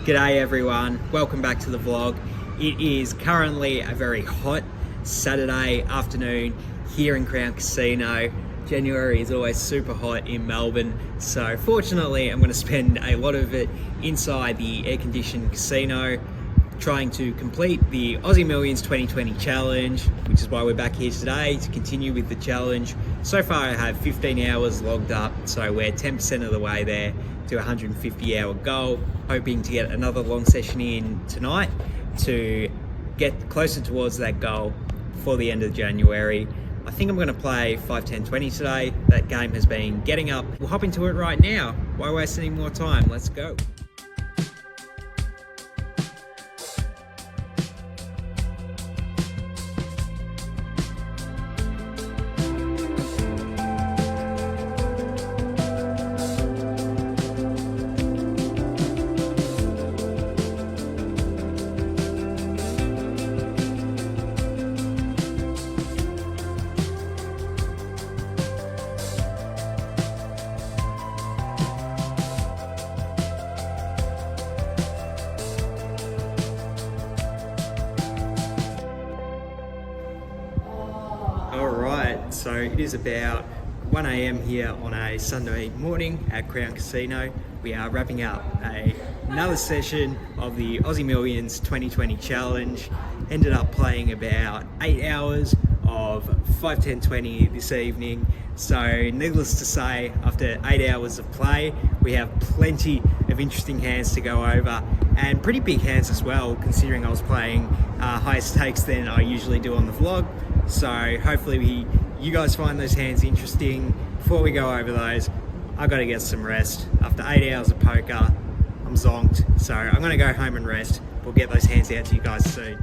G'day everyone, welcome back to the vlog. It is currently a very hot Saturday afternoon here in Crown Casino. January is always super hot in Melbourne, so fortunately I'm going to spend a lot of it inside the air-conditioned casino trying to complete the Aussie Millions 2020 challenge, which is why we're back here today to continue with the challenge. So far I have 15 hours logged up, so we're 10% of the way there to a 150-hour goal, hoping to get another long session in tonight to get closer towards that goal before the end of January. I think I'm going to play 5, 10, 20 today. That game has been getting up. We'll hop into it right now. Why waste any more time? Let's go. Alright, so it is about 1 AM here on a Sunday morning at Crown Casino. We are wrapping up another session of the Aussie Millions 2020 challenge. Ended up playing about 8 hours of 5, 10, 20 this evening. So needless to say, after 8 hours of play, we have plenty of interesting hands to go over and pretty big hands as well, considering I was playing higher stakes than I usually do on the vlog. So hopefully you guys find those hands interesting. Before we go over those, I've got to get some rest. After 8 hours of poker, I'm zonked. So I'm going to go home and rest. We'll get those hands out to you guys soon.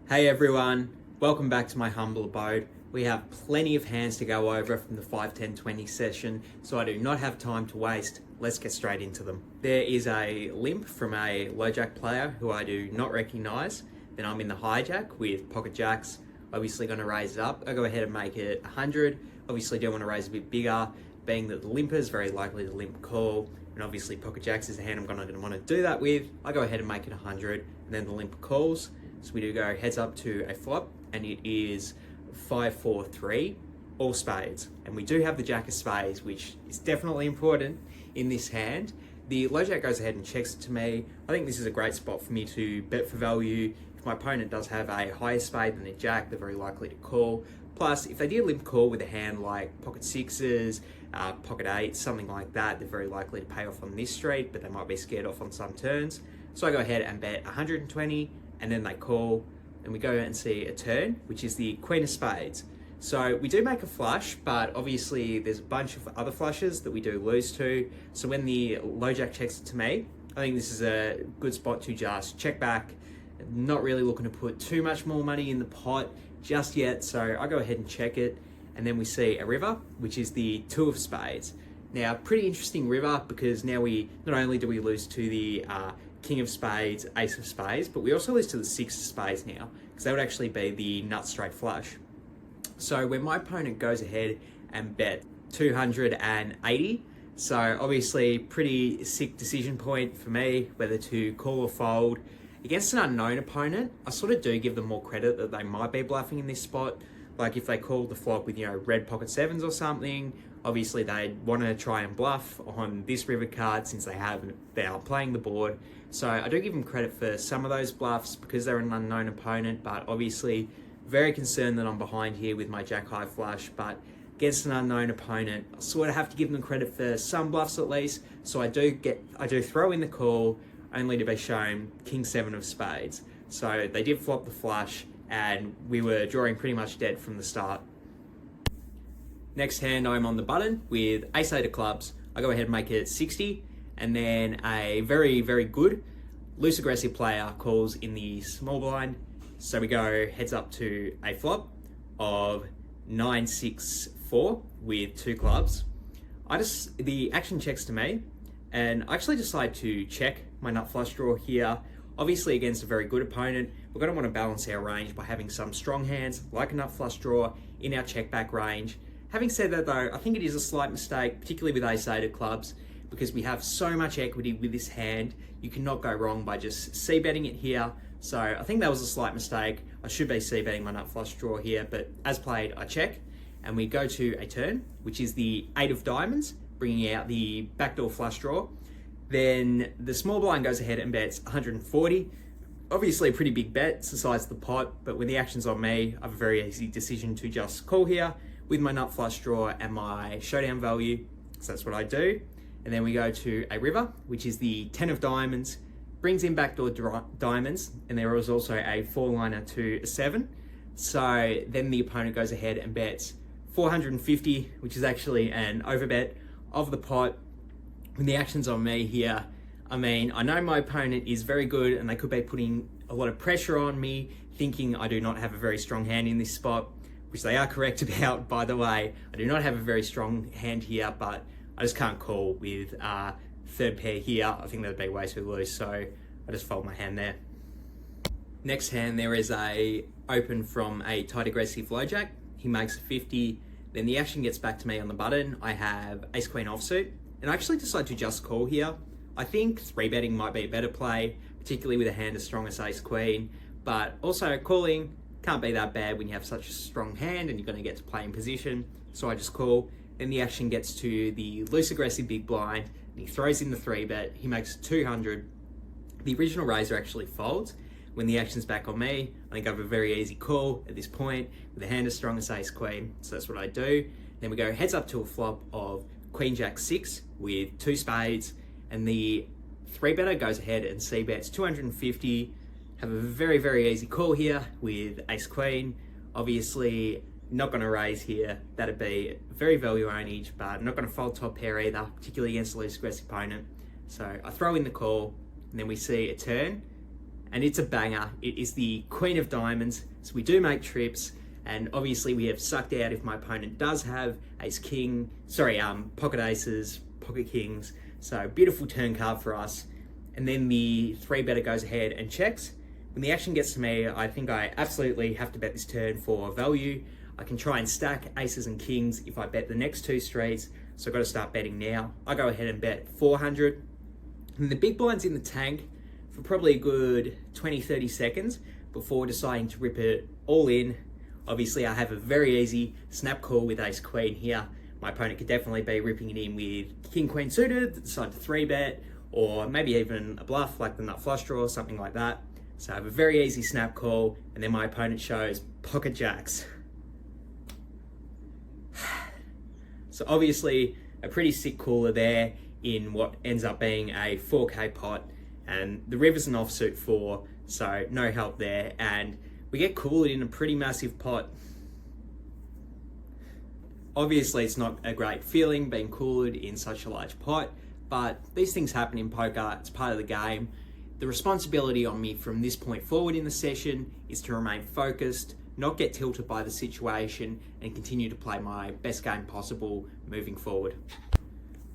Hey everyone, welcome back to my humble abode. We have plenty of hands to go over from the 5, 10, 20 session, so I do not have time to waste. Let's get straight into them. There is a limp from a low jack player who I do not recognise. Then I'm in the hijack with pocket jacks. Obviously going to raise it up. I go ahead and make it 100. Obviously don't want to raise a bit bigger, being that the limper is very likely to limp call. And obviously pocket jacks is the hand I'm going to want to do that with. I go ahead and make it 100, and then the limper calls. So we do go heads up to a flop, and it is 5, 4, 3, all spades. And we do have the jack of spades, which is definitely important in this hand. The low jack goes ahead and checks it to me. I think this is a great spot for me to bet for value. If my opponent does have a higher spade than a jack, they're very likely to call. Plus, if they did limp call with a hand like pocket sixes, pocket eights, something like that, they're very likely to pay off on this street, but they might be scared off on some turns. So I go ahead and bet 120, and then they call, and we go and see a turn, which is the queen of spades. So we do make a flush, but obviously there's a bunch of other flushes that we do lose to. So when the low jack checks it to me, I think this is a good spot to just check back. Not really looking to put too much more money in the pot just yet, so I go ahead and check it. And then we see a river, which is the two of spades. Now, pretty interesting river, because now we not only do we lose to the king of spades, ace of spades, but we also lose to the six of spades now, because that would actually be the nut straight flush. So when my opponent goes ahead and bet 280, so obviously pretty sick decision point for me, whether to call or fold. Against an unknown opponent, I sort of do give them more credit that they might be bluffing in this spot. Like if they called the flop with, red pocket sevens or something, obviously they'd want to try and bluff on this river card since they are playing the board. So I do give them credit for some of those bluffs because they're an unknown opponent, but obviously very concerned that I'm behind here with my jack high flush. But against an unknown opponent, I sort of have to give them credit for some bluffs at least. So I do throw in the call, only to be shown king seven of spades. So they did flop the flush, and we were drawing pretty much dead from the start. Next hand, I'm on the button with ace eight of clubs. I go ahead and make it 60, and then a very, very good loose aggressive player calls in the small blind. So we go heads up to a flop of 9, 6, 4 with two clubs. The action checks to me, and I actually decide to check my nut flush draw here. Obviously against a very good opponent, we're going to want to balance our range by having some strong hands, like a nut flush draw, in our check back range. Having said that though, I think it is a slight mistake, particularly with ace-8 clubs, because we have so much equity with this hand. You cannot go wrong by just c-betting it here. So I think that was a slight mistake. I should be c-betting my nut flush draw here, but as played, I check. And we go to a turn, which is the 8 of diamonds, bringing out the backdoor flush draw. Then the small blind goes ahead and bets 140. Obviously a pretty big bet, it's the size of the pot, but when the action's on me, I have a very easy decision to just call here with my nut flush draw and my showdown value. So that's what I do. And then we go to a river, which is the 10 of diamonds, brings in backdoor diamonds, and there was also a 4-liner to a 7. So then the opponent goes ahead and bets 450, which is actually an overbet of the pot. When the action's on me here, I mean, I know my opponent is very good and they could be putting a lot of pressure on me, thinking I do not have a very strong hand in this spot, which they are correct about, by the way. I do not have a very strong hand here, but I just can't call with third pair here. I think that'd be way too loose, so I just fold my hand there. Next hand, there is a open from a tight aggressive low jack. He makes a 50, then the action gets back to me on the button. I have ace queen offsuit, and I actually decide to just call here. I think 3-betting might be a better play, particularly with a hand as strong as ace queen, but also calling can't be that bad when you have such a strong hand and you're going to get to play in position. So I just call. Then the action gets to the loose aggressive big blind, and he throws in the 3-bet. He makes 200. The original raiser actually folds. When the action's back on me, I think I have a very easy call at this point with a hand as strong as ace queen. So that's what I do. Then we go heads up to a flop of queen jack 6 with 2 spades, and the 3-better goes ahead and c-bets 250. Have a very, very easy call here with ace queen. Obviously not going to raise here. That'd be very value ownage, but not going to fold top pair either, particularly against a loose aggressive opponent. So I throw in the call, and then we see a turn, and it's a banger. It is the queen of diamonds, so we do make trips, and obviously we have sucked out if my opponent does have pocket aces, pocket kings. So beautiful turn card for us. And then the 3-better goes ahead and checks. When the action gets to me, I think I absolutely have to bet this turn for value. I can try and stack aces and kings if I bet the next 2 streets, so I've got to start betting now. I go ahead and bet 400. And the big blind's in the tank for probably a good 20-30 seconds before deciding to rip it all in. Obviously, I have a very easy snap call with ace queen here. My opponent could definitely be ripping it in with king queen suited, decide to 3-bet, or maybe even a bluff like the nut flush draw or something like that. So I have a very easy snap call, and then my opponent shows pocket jacks. So obviously a pretty sick cooler there in what ends up being a 4K pot, and the river's an offsuit 4, so no help there, and we get cooled in a pretty massive pot. Obviously it's not a great feeling being cooled in such a large pot, but these things happen in poker, it's part of the game. The responsibility on me from this point forward in the session is to remain focused, not get tilted by the situation, and continue to play my best game possible moving forward.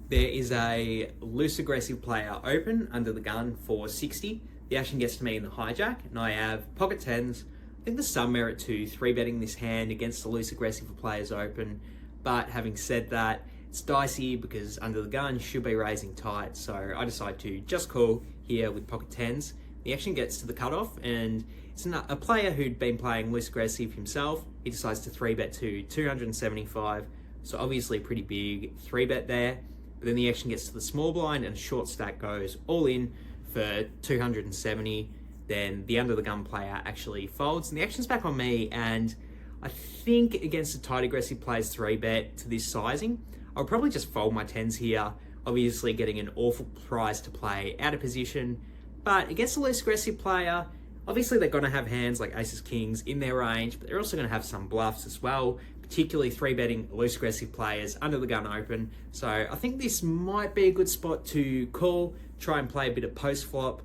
There is a loose aggressive player open under the gun for 60. The action gets to me in the hijack, and I have pocket 10s. I think there's some merit to 3-betting this hand against the loose aggressive players open, but having said that, it's dicey because under the gun should be raising tight, so I decide to just call here with pocket 10s. The action gets to the cutoff, and it's a player who'd been playing loose aggressive himself. He decides to 3-bet to 275, so obviously a pretty big 3-bet there. But then the action gets to the small blind, and a short stack goes all in for 270. Then the under the gun player actually folds, and the action's back on me, and I think against a tight aggressive player's 3-bet to this sizing, I'll probably just fold my 10s here, obviously getting an awful price to play out of position. But against a loose aggressive player, obviously they're going to have hands like aces, kings in their range, but they're also going to have some bluffs as well, particularly 3-betting loose aggressive players under the gun open. So I think this might be a good spot to call, try and play a bit of post flop.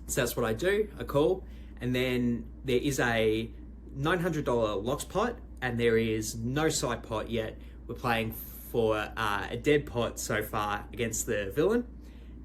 So that's what I do, I call. And then there is a $900 locks pot, and there is no side pot yet. We're playing for a dead pot so far against the villain.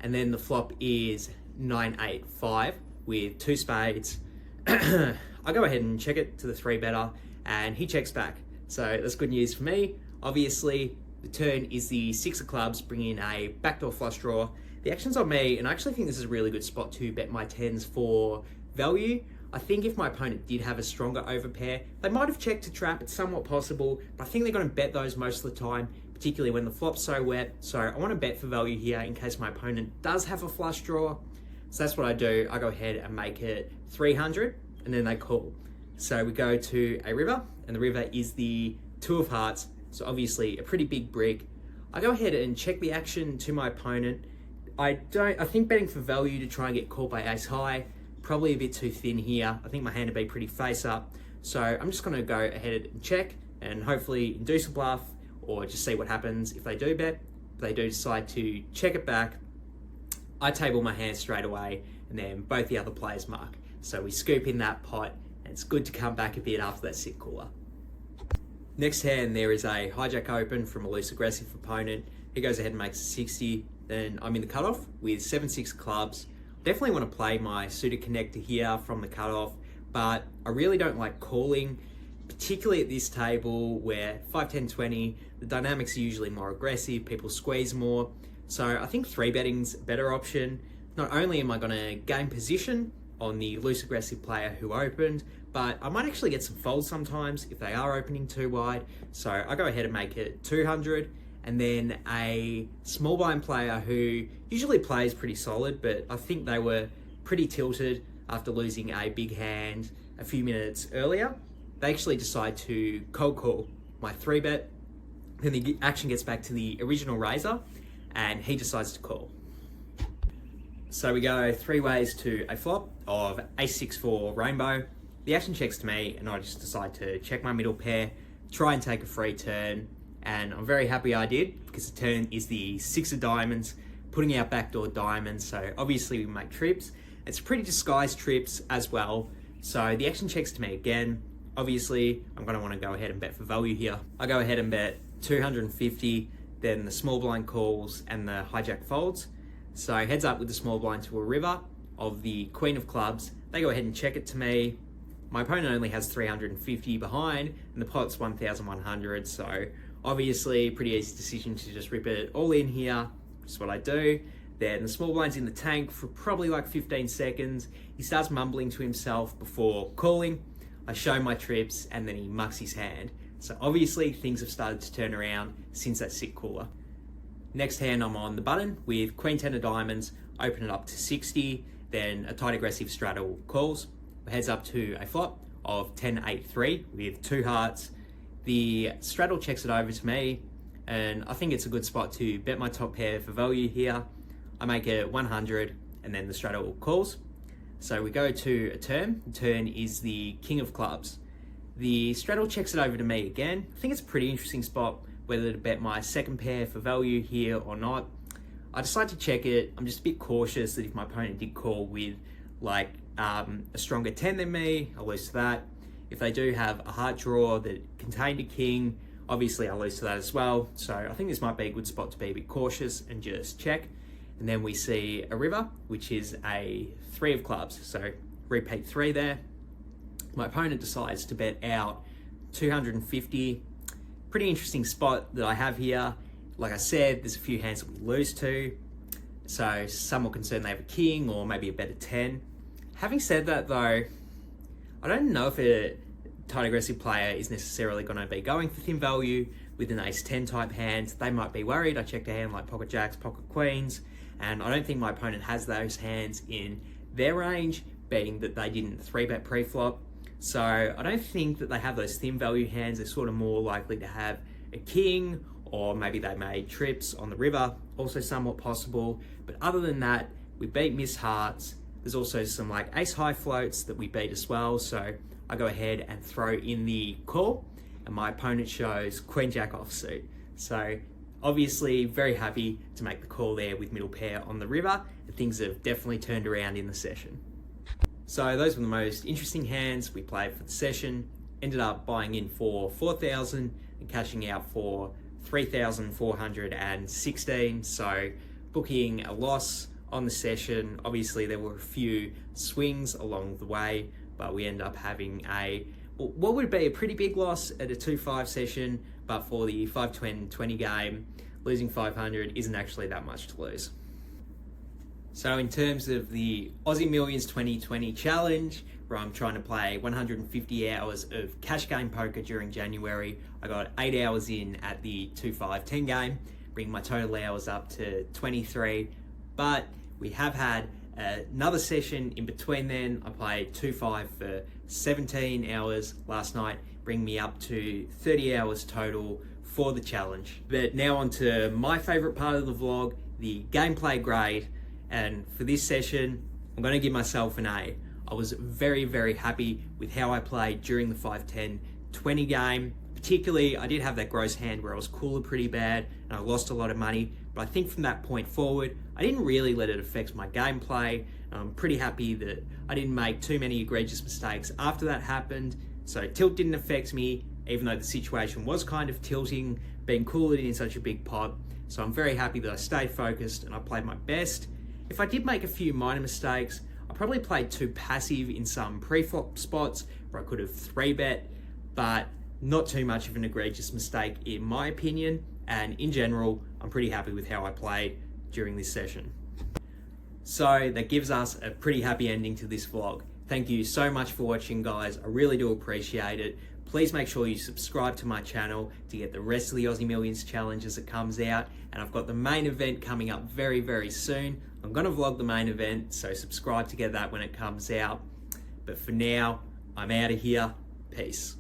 And then the flop is 9-8-5 with 2 spades, I go ahead and check it to the 3-better, and he checks back. So that's good news for me. Obviously, the turn is the 6 of clubs, bringing a backdoor flush draw. The action's on me, and I actually think this is a really good spot to bet my 10s for value. I think if my opponent did have a stronger overpair, they might have checked to trap. It's somewhat possible, but I think they're going to bet those most of the time, particularly when the flop's so wet. So I want to bet for value here in case my opponent does have a flush draw. So that's what I do. I go ahead and make it 300, and then they call. So we go to a river, and the river is the 2 of hearts. So obviously a pretty big brick. I go ahead and check the action to my opponent. I think betting for value to try and get called by ace high, probably a bit too thin here. I think my hand would be pretty face up. So I'm just gonna go ahead and check and hopefully induce a bluff or just see what happens if they do bet. If they do decide to check it back, I table my hand straight away and then both the other players mark. So we scoop in that pot and it's good to come back a bit after that sit cooler. Next hand, there is a hijack open from a loose aggressive opponent. He goes ahead and makes a 60. Then I'm in the cutoff with 7-6 clubs. Definitely want to play my suited connector here from the cutoff, but I really don't like calling, particularly at this table where 5, 10, 20, the dynamics are usually more aggressive, people squeeze more. So I think 3-betting's a better option. Not only am I going to gain position on the loose aggressive player who opened, but I might actually get some folds sometimes if they are opening too wide. So I go ahead and make it 200. And then a small blind player who usually plays pretty solid, but I think they were pretty tilted after losing a big hand a few minutes earlier. They actually decide to cold call my 3-bet. Then the action gets back to the original raiser and he decides to call. So we go 3 ways to a flop of ace-6 for rainbow. The action checks to me and I just decide to check my middle pair, try and take a free turn. And I'm very happy I did because the turn is the 6 of diamonds, putting out backdoor diamonds. So obviously we make trips. It's pretty disguised trips as well. So the action checks to me again. Obviously I'm going to want to go ahead and bet for value here. I go ahead and bet 250, then the small blind calls and the hijack folds. So heads up with the small blind to a river of the queen of clubs. They go ahead and check it to me. My opponent only has 350 behind and the pot's 1,100. So obviously, pretty easy decision to just rip it all in here, which is what I do. Then the small blind's in the tank for probably like 15 seconds. He starts mumbling to himself before calling. I show my trips and then he mucks his hand. So obviously things have started to turn around since that sit cooler. Next hand, I'm on the button with queen 10 of diamonds, open it up to 60, then a tight aggressive straddle calls. Heads up to a flop of 10-8-3 with 2 hearts. The straddle checks it over to me, and I think it's a good spot to bet my top pair for value here. I make it 100, and then the straddle calls. So we go to a turn. The turn is the king of clubs. The straddle checks it over to me again. I think it's a pretty interesting spot whether to bet my second pair for value here or not. I decide to check it. I'm just a bit cautious that if my opponent did call with like a stronger 10 than me, I lose to that. If they do have a heart draw that contained a king, obviously I lose to that as well. So I think this might be a good spot to be a bit cautious and just check. And then we see a river, which is a 3 of clubs. So repeat 3 there. My opponent decides to bet out 250. Pretty interesting spot that I have here. Like I said, there's a few hands that we lose to. So some are concerned they have a king or maybe a better 10. Having said that though, I don't know if a tight aggressive player is necessarily going to be going for thin value with an ace-10 type hand. They might be worried. I checked a hand like pocket jacks, pocket queens, and I don't think my opponent has those hands in their range, being that they didn't 3-bet pre-flop. So I don't think that they have those thin value hands. They're sort of more likely to have a king, or maybe they made trips on the river, also somewhat possible. But other than that, we beat miss hearts. There's also some like ace high floats that we beat as well. So I go ahead and throw in the call and my opponent shows queen jack offsuit. So obviously very happy to make the call there with middle pair on the river. And things have definitely turned around in the session. So those were the most interesting hands we played for the session. Ended up buying in for 4,000 and cashing out for 3,416. So booking a loss on the session. Obviously there were a few swings along the way, but we end up having what would be a pretty big loss at a 2-5 session, but for the 5-10-20 game, losing 500 isn't actually that much to lose. So in terms of the Aussie Millions 2020 challenge, where I'm trying to play 150 hours of cash game poker during January, I got 8 hours in at the 2-5-10 game, bringing my total hours up to 23, but we have had another session in between then. I played 2-5 for 17 hours last night, bringing me up to 30 hours total for the challenge. But now on to my favorite part of the vlog, the gameplay grade. And for this session, I'm going to give myself an A. I was very, very happy with how I played during the 5-10-20 game. Particularly, I did have that gross hand where I was cooler pretty bad and I lost a lot of money. But I think from that point forward, I didn't really let it affect my gameplay. I'm pretty happy that I didn't make too many egregious mistakes after that happened. So tilt didn't affect me, even though the situation was kind of tilting, being cooler in such a big pot. So I'm very happy that I stayed focused and I played my best. If I did make a few minor mistakes, I probably played too passive in some pre-flop spots where I could have 3-bet, but not too much of an egregious mistake in my opinion. And in general, I'm pretty happy with how I played during this session. So that gives us a pretty happy ending to this vlog. Thank you so much for watching, guys. I really do appreciate it. Please make sure you subscribe to my channel to get the rest of the Aussie Millions Challenge as it comes out. And I've got the main event coming up very, very soon. I'm going to vlog the main event, so subscribe to get that when it comes out. But for now, I'm out of here. Peace.